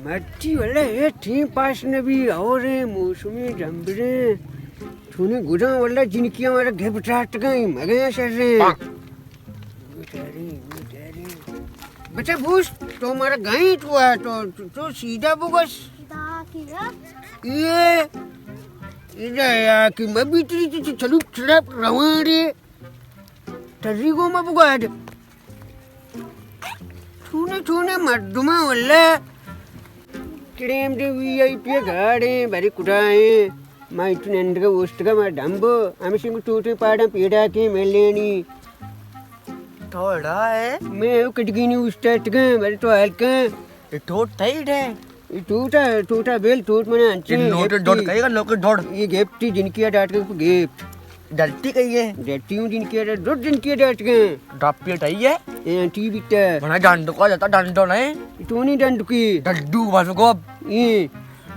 मच्छी वाले ये ठी पास ने भी और मौसमी जंबरे तूने गुदा वाला जिनकी हमारा घर बिठाट गई मगे सर रे बच्चा पूछ तो हमारा गाय तो है तो सीधा बोगस ये इधर यार कि मैं भी तेरी चलू चढ़ा रवाड़े तरी को मैं बुगा दे तूने मर्दुमा वाला क्रीम दे वीआईपी गाड़े बड़ी कुटाए मैं इतने अंदर का वोस्ट का मैं डंबो हमें सिंह टूटे पाड़ा पीड़ा के मिलेनी थोड़ा है मैं वो कटकी नहीं उस्ताद का बड़ी तो हल्का ये टोट टाइट है ये टूटा बेल टूट मैंने अंचे नोट डॉट कहेगा लोग डॉट ये गिफ्ट जिनकी डाट के गिफ्ट डलती कही है डटी हूँ जिनकी दो जिनकी डाट के डप्पी टाई है ये टीवी टा बना डंडो को जाता डंडो नहीं तू नहीं डंड की डड्डू बस को ये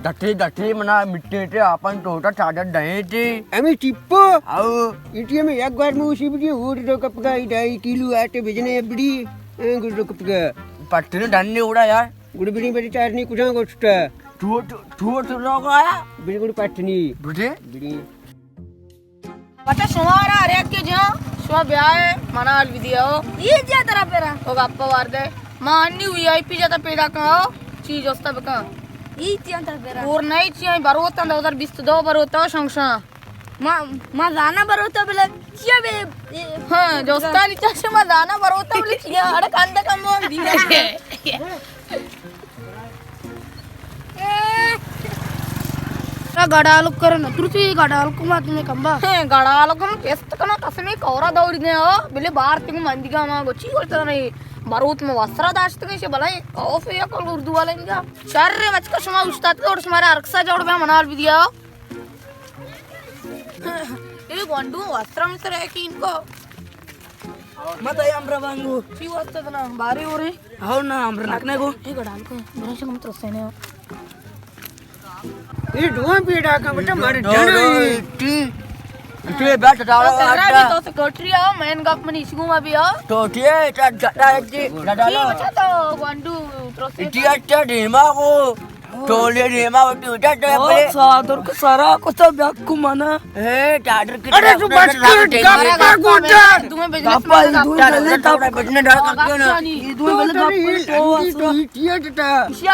डटे मना मिट्टी टे अपन टोटा चादर डहे थे हमें टिप्पो आओ इटिया में एक बार में उसी बड़ी और दो कप का 2.5 किलो आटे भेजने बड़ी गुड़ कप का पट्टी ने डंडे उड़ा यार गुड़ बड़ी बड़ी चारनी कुछ गोष्टा ठूठ लोग आया बड़ी गुड़ पटनी बुझे बड़ी ಮತ್ತೆ ಸೋಮವಾರ ಅರೆಕ್ಕೆ ಜ ಸ್ವ ಬ್ಯಾಯ ಮನಾಲ್ ವಿದಿಯೋ ಈ ಜಾತರ ಪೇರ ಹೋಗ ಅಪ್ಪ ವಾರ್ದೆ ಮಾನ್ನಿ ವಿಐಪಿ ಜಾತ ಪೇಡ ಕಾ ಚೀಜ್ ವಸ್ತಾ ಬಕ ಈ ಜಾತರ ಪೇರ ಊರ್ ನೈ ಚಿ ಬರುತ್ತ ಅಂದ ಉದರ್ ಬಿಸ್ತ ದೋ ಬರುತ್ತ ಸಂಕ್ಷ ಮಾ ಜಾನ ಬರುತ್ತ ಬಲೆ ಚಿಯ ಬೆ ಹಾ ದೋಸ್ತಾನಿ ಚಾಶ ಮಾ ಜಾನ ಬರುತ್ತ ಬಲೆ ಚಿಯ ಅಡ ಕಂದ ಕಮ್ಮ ದಿಯ గడాలకు కరన తుర్చి గడాలకు మాత్రమే కంబ గడాలకు ఎస్తకన కసమే కౌరా దౌడినే బిలి భారతికి మందిగా మా వచ్చి కొడతనై బరువుత్ में वस्त्र दाश्त के भलाई कॉफी या कल उर्दू वाले इनका शर रे मच का शमा उस्ताद के और तुम्हारे अरक्सा जोड़ में मनाल भी दिया ये गोंडू वस्त्र में से कि इनको मत आई अमरा बांगू ची वस्त्र ना बारी हो रे हो ना अमरा नकने को ये गडाल को मेरे से मत रसे ने ये धुआं पीड़ा का बेटा मर जाना टी टी बैठ डालो तेरा भी तो सेक्रेटरी आओ मैन गप में इशू में भी आओ तो टी डाला टी डालो बच्चा तो गोंडू त्रोसे टी अच्छा डेमा को टोले डेमा वो उठा तो ఓ సాదర్ కు సరా కొత్త బ్యాక్కు మన ए टाडर की अरे तू बच कर गप्पा गुटा तुम्हें बिजनेस గప్ప ఇది टाडर का बजने डाल कर ना ఇది వెళ్ళ గప్ప तो टिया टा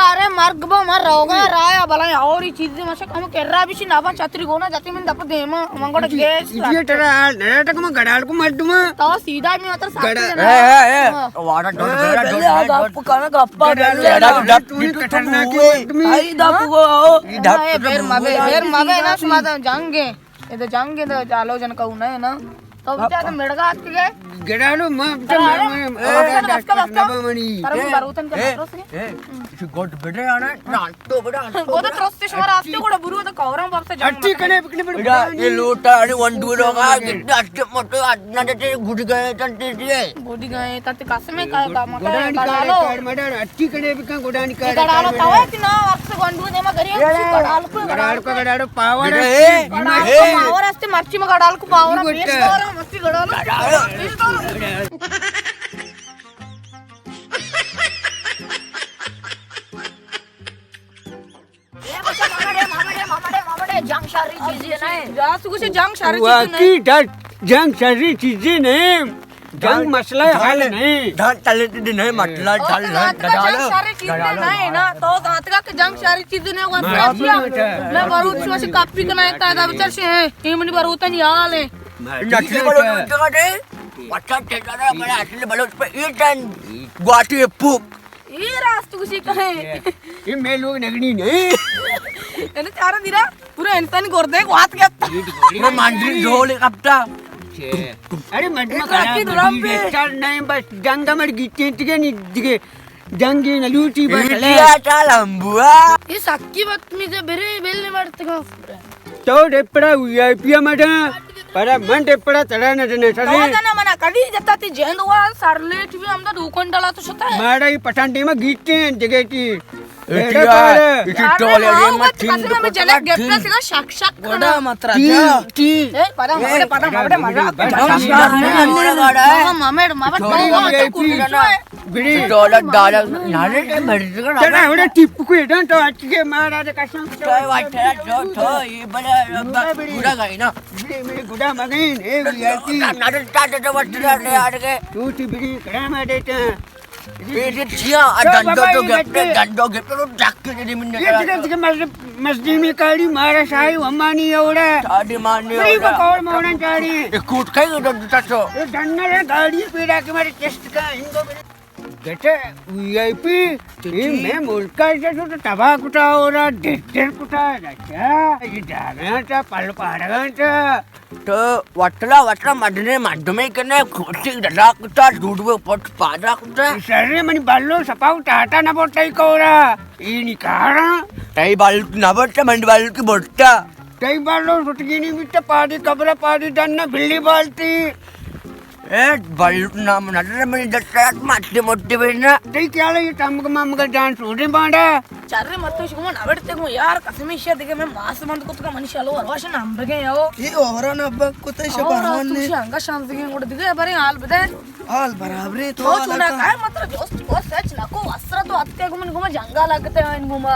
अरे मार्ग बा मार रोगा राया भला और ही चीज मसे हम केर्रा बिशी नाबा छतरी गोना जाती में दप देम मंगोड गेस टिया टरा नराटक में गडाल को मर दूं तो सीधा में उतर साथ ए वाटर डॉट వెళ్ళి ఆ గప్పు కన గప్ప तू खतरनाक है ఐ దప్పుగో फिर मबे ना सुमाता जांगे ये तो जांगे तो आलोचन कहू ना है ना तो बेटा मेड़गा हाथ के गडालो नबमणी तरम बरुतन कर ए गोट बेटे आना नाटो बेटा गोदा ट्रस्ट शहर आस्ते कोड बुरु तो कवरम बाप से अट्टी कने बिकने बेटा ये लोटा आणि वन डू लोगा कितना अच्छे मोटे आदना ते गुड गए तंटे दिए गोडी गए तत कसमे का मका गोडानी गडालो कार्ड मडर अट्टी कने बिका गोडानी कार्ड गडालो तवे कि ना वक्त गंडू दे मा करिए गडालो को गडालो पावर पावर असते मर्ची में गडाल को पावर बेस कर मस्ती गडालो जंग सारी चीजें नहीं जासु कुछ जंग सारी चीजें नहीं वाकी डट जंग सारी चीजें नहीं जंग मसला हल नहीं धान तले ते नहीं मतला चल जंग सारी चीजें नहीं ना तो दांत का जंग सारी चीजें नहीं हुआ मैं बारूद से कापी कनाए का विचार से है मनी बारूद नहीं आल है नटली बलो जगह दे अच्छा टेकरा बड़ा असली बलो पे इटन ग्वाटी पुक ये रास्त कुछ कहे ये मैं लोग नगनी नहीं एने चार दिरा पूरा इंसान कर दे हाथ के मैं मांडरी ढोल कपटा अरे मडमा चल नहीं बस जंग मर गीते टिके नहीं दिखे जंगी नलूटी बसले इटिया चालंबुआ ఈ సక్కి బత్మీజే బెరే బెల్లి పడతగా तो डेपड़ा वीआईपी मडा पर मन डेपड़ा चढ़ा न देने तो ना मना कभी जता ती जेंद हुआ सरलेट भी हम तो दुकान डाला तो सता है माड़ा ही पठान टीम गीते जगह की इसी टोले ये मत कसम में चले गेप्ला सिगा शक शक गोड़ा मत टी रहा टी ए पदा मावडे मरा मामेड मावड बिड़ी डॉलर डॉलर नाले के मर्द चला उड़े टिप्पू एडंट अटके महाराज कसम तो वाटला जो ये बड़ा पूरा गई ना बिड़ी में गुडा मगइन ए वीआईपी नाले टाटे तो वाटला ले आड़े टूटी बिड़ी कड़ा में देता ये छिया डंडो तो डक्के दे मिन ये तिके मस्जिद में काड़ी मारा साई अम्मानी एवढा आदि मारने बिड़ी को कौन मोड़न चाड़ी ये कूट खाई तो तो ये डन्नर गाड़ी पीड़ा के मारे टेस्ट का इनको बेटे वीआईपी ये मैं मुल्क का जो तबाह कुटा हो रहा डेढ़ कुटा अच्छा ये जागना पल पाड़गा तो वाटला मडने मडमे कने खोटी डला कुटा दूध में पट पादा कुटा सर मनी बालो सपाऊ टाटा ना बोटाई कोरा ये निकारा तई बाल ना बट्टा मंड बाल की बोट्टा कई बालो सुटगी नहीं बिट्टा पाड़ी कबरा पाड़ी डन्ना बिल्ली बालती ए बाल ना मनडरे में दट्टा माट्टी मोट्टी बेना कई क्या ले ये टमक मामक डांस उड़े बांडा चर्रे मत शुगम नवडते यार कसम इश्य दिगे मैं मास मंद कुतका मनुष्यालो वर्वाश नंबगे यो ये ओवरन अब कुछ शबारवन हंगा शांत दिगे कोड दिगे बरे हाल बदे हाल बराबरे तो तो चुना काय मात्र दोस्त को सच नको वस्त्र तो अत्ते गुमन गुमा जंगा लागते हैं गुमा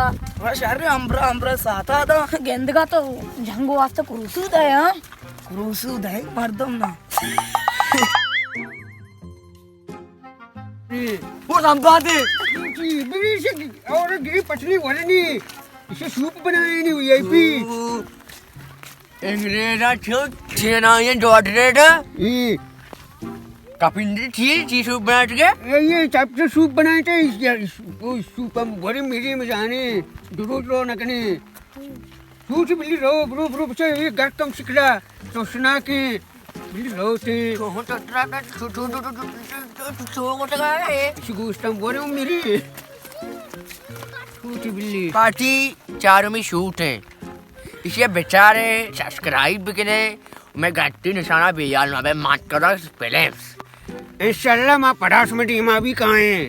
शर्रे अम्ब्रा साता दा गेंदगा तो जंगो वास्ते कुरुसु दया क्रूसु दाई मर्दम ना वो संपादे बिड़ी से और गिरी पटनी वाले नहीं इसे सूप बनाए नहीं वीआईपी इंग्रेजा छो छेना ये डॉटरेडा ये कपिंदी ची सूप बना के ये चैप्टर सूप बनाए थे वो सूप हम बड़े मीडियम में जाने दुरूद रो नकने सूच बिल्ली रो ब्रो से ये घर कम सिकला तो सुना के बिल्ली रो थे तो ट्रा को टका है सुगुस्तम बोरे मेरी सूची बिल्ली पार्टी चारों में शूट है इसे बेचारे सब्सक्राइब करे मैं गट्टी निशाना बेयाल ना बे मात करा फिल्म्स इंशाल्लाह मां पढ़ास में टीम अभी कहाँ है